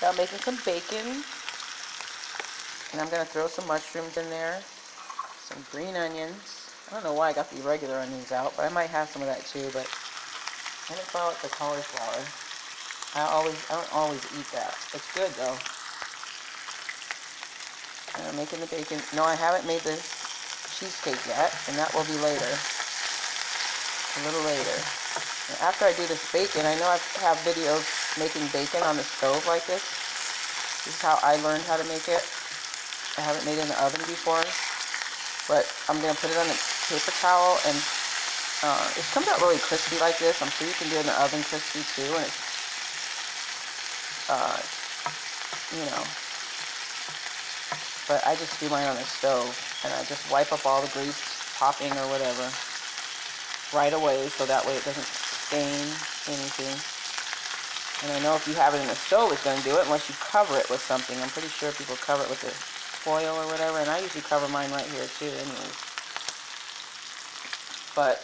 Now I'm making some bacon. And I'm going to throw some mushrooms in there. Some green onions. I don't know why I got the regular onions out, but I might have some of that too, but I didn't throw out the cauliflower. I don't always eat that. It's good though. And I'm making the bacon. No, I haven't made the cheesecake yet, and that will be later. A little later. And after I do this bacon, I know I have videos making bacon on the stove like this. This is how I learned how to make it. I haven't made it in the oven before, but I'm going to put it on a paper towel, and it comes out really crispy like this. I'm sure you can do it in the oven crispy too, and it's, but I just do mine on the stove, and I just wipe up all the grease popping or whatever right away, so that way it doesn't stain anything. And I know if you have it in the stove, it's going to do it unless you cover it with something. I'm pretty sure people cover it with the foil or whatever, and I usually cover mine right here too anyways. But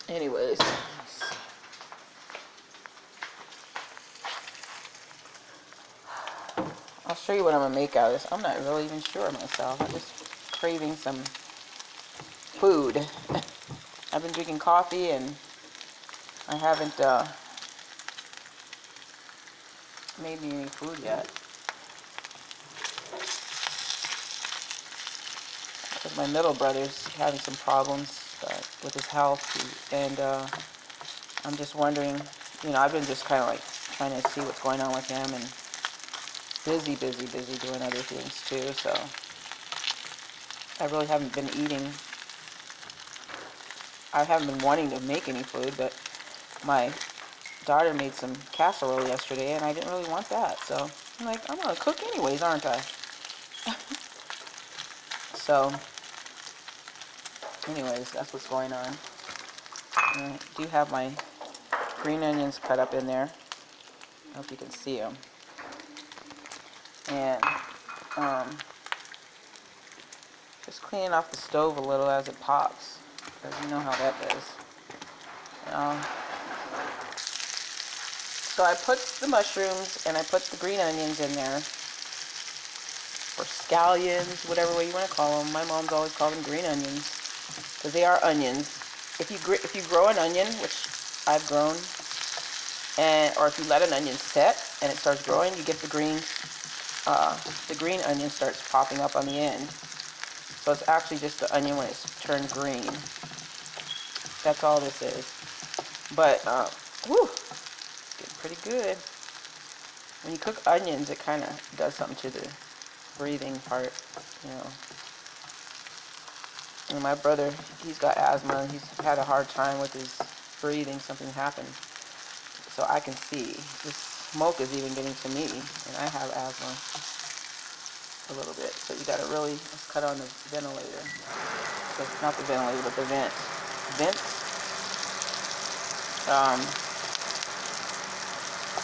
anyways, I'll show you what I'm gonna make out of this. I'm not really even sure myself. I'm just craving some food. I've been drinking coffee and I haven't made me any food yet. Because my middle brother's having some problems with his health, and I'm just wondering, I've been just kind of like trying to see what's going on with him, and busy doing other things too, so I really haven't been eating. I haven't been wanting to make any food, but my daughter made some casserole yesterday, and I didn't really want that, so I'm like, I'm gonna cook anyways, aren't I? So anyways, that's what's going on. And I do have my green onions cut up in there. I hope you can see them. And just cleaning off the stove a little as it pops, because you know how that does. So I put the mushrooms and I put the green onions in there, or scallions, whatever way you want to call them. My mom's always called them green onions, because they are onions. If you grow an onion, which I've grown, or if you let an onion set and it starts growing, you get the green onion starts popping up on the end. So it's actually just the onion when it's turned green. That's all this is. But it's getting pretty good. When you cook onions, it kind of does something to the breathing part, And my brother, he's got asthma. He's had a hard time with his breathing. Something happened. So I can see this smoke is even getting to me, and I have asthma a little bit. So you got to really, let's cut on the ventilator. Not the ventilator, but the vent.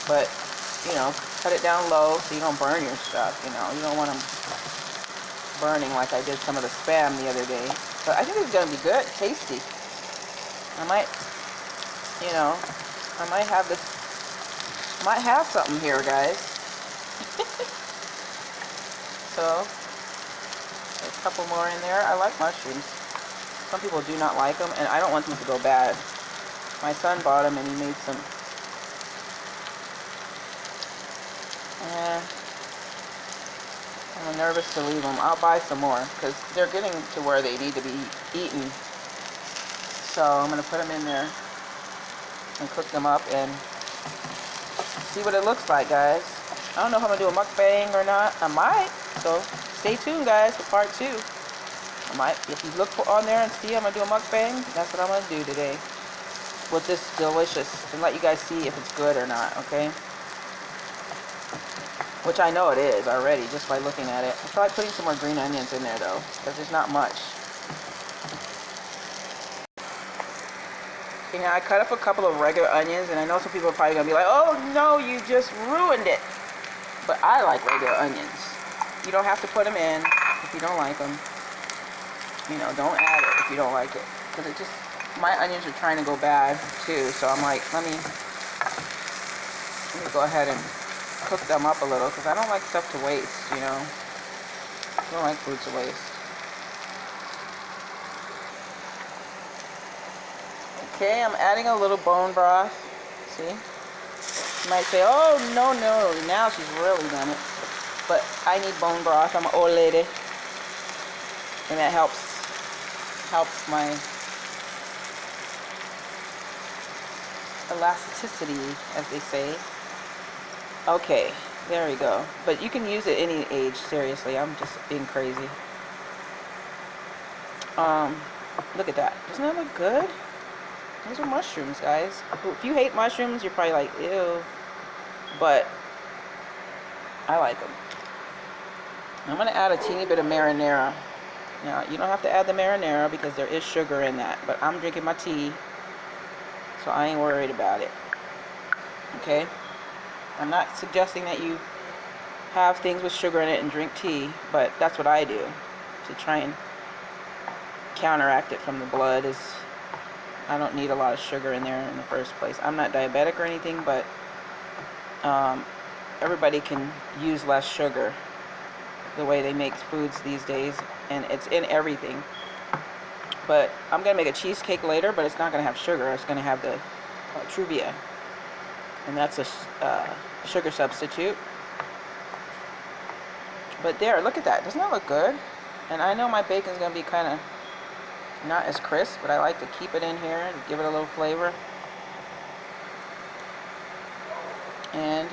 But cut it down low so you don't burn your stuff. You don't want them burning like I did some of the Spam the other day. But I think it's gonna be good, tasty. I might have this. Might have something here, guys. So a couple more in there. I like mushrooms. Some people do not like them, and I don't want them to go bad. My son bought them, and he made some. I'm nervous to leave them. I'll buy some more because they're getting to where they need to be eaten. So I'm going to put them in there and cook them up and see what it looks like, guys. I don't know if I'm going to do a mukbang or not. I might. So stay tuned, guys, for part 2. I might. If you look on there and see I'm going to do a mukbang, that's what I'm going to do today with this delicious, and let you guys see if it's good or not, okay? Which I know it is already, just by looking at it. I'll try putting some more green onions in there, though, because there's not much. Okay, now I cut up a couple of regular onions, and I know some people are probably going to be like, oh, no, you just ruined it. But I like regular onions. You don't have to put them in if you don't like them. You know, don't add it if you don't like it, because it just, my onions are trying to go bad too, so I'm like, let me go ahead and cook them up a little, because I don't like stuff to waste, you know. I don't like food to waste. Okay, I'm adding a little bone broth. See? You might say, oh, no, now she's really done it. But I need bone broth. I'm an old lady. And that helps my elasticity, as they say. Okay, there we go. But you can use it any age, seriously. I'm just being crazy. Look at that. Doesn't that look good? Those are mushrooms, guys. If you hate mushrooms, you're probably like, ew. But I like them. I'm going to add a teeny bit of marinara. Now, you don't have to add the marinara because there is sugar in that. But I'm drinking my tea, so I ain't worried about it. Okay? I'm not suggesting that you have things with sugar in it and drink tea, but that's what I do to try and counteract it from the blood. I don't need a lot of sugar in there in the first place. I'm not diabetic or anything, but everybody can use less sugar the way they make foods these days, and it's in everything. But I'm going to make a cheesecake later, but it's not going to have sugar. It's going to have the Truvia, and that's a sugar substitute. But there, look at that. Doesn't that look good? And I know my bacon's going to be kind of not as crisp, but I like to keep it in here and give it a little flavor. And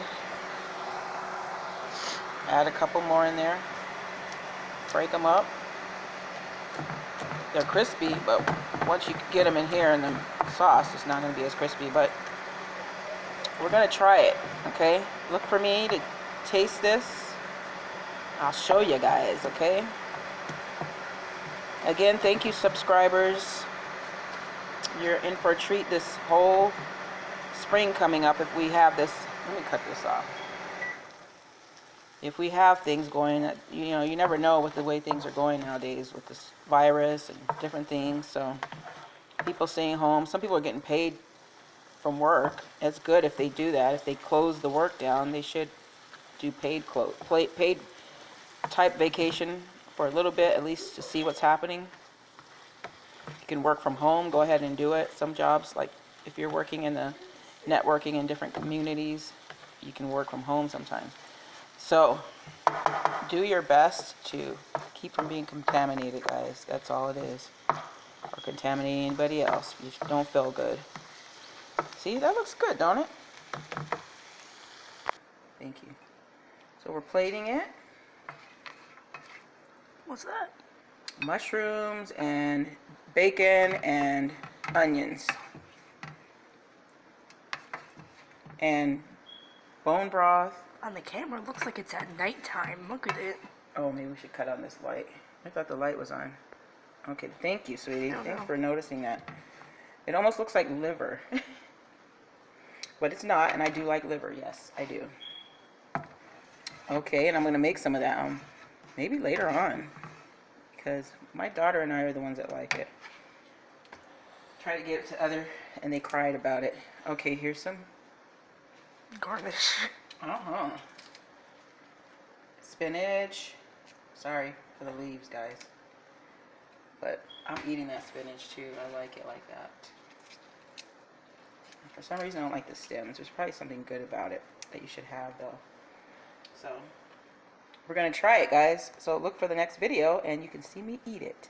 add a couple more in there. Break them up. They're crispy, but once you get them in here in the sauce, it's not going to be as crispy. But we're going to try it, okay? Look for me to taste this. I'll show you guys, okay? Again, thank you, subscribers. You're in for a treat this whole spring coming up if we have this. Let me cut this off. If we have things going, you know, you never know with the way things are going nowadays with this virus and different things. So people staying home. Some people are getting paid from work. It's good if they do that. If they close the work down, they should do paid type vacation for a little bit, at least to see what's happening. You can work from home, go ahead and do it. Some jobs, like if you're working in the networking in different communities, you can work from home sometimes. So do your best to keep from being contaminated, guys. That's all it is. Or contaminating anybody else. You don't feel good. See, that looks good, don't it? Thank you. So we're plating it. What's that? Mushrooms and bacon and onions. And bone broth. On the camera, it looks like it's at nighttime. Look at it. Oh, maybe we should cut on this light. I thought the light was on. Okay, thank you, sweetie. Thanks for noticing that. It almost looks like liver. But it's not, and I do like liver. Yes, I do. Okay, and I'm going to make some of that maybe later on, because my daughter and I are the ones that like it. Try to give it to other, and they cried about it. Okay, here's some garnish. Spinach. Sorry for the leaves, guys. But I'm eating that spinach too. I like it like that. For some reason, I don't like the stems. There's probably something good about it that you should have, though. So we're going to try it, guys. So look for the next video, and you can see me eat it.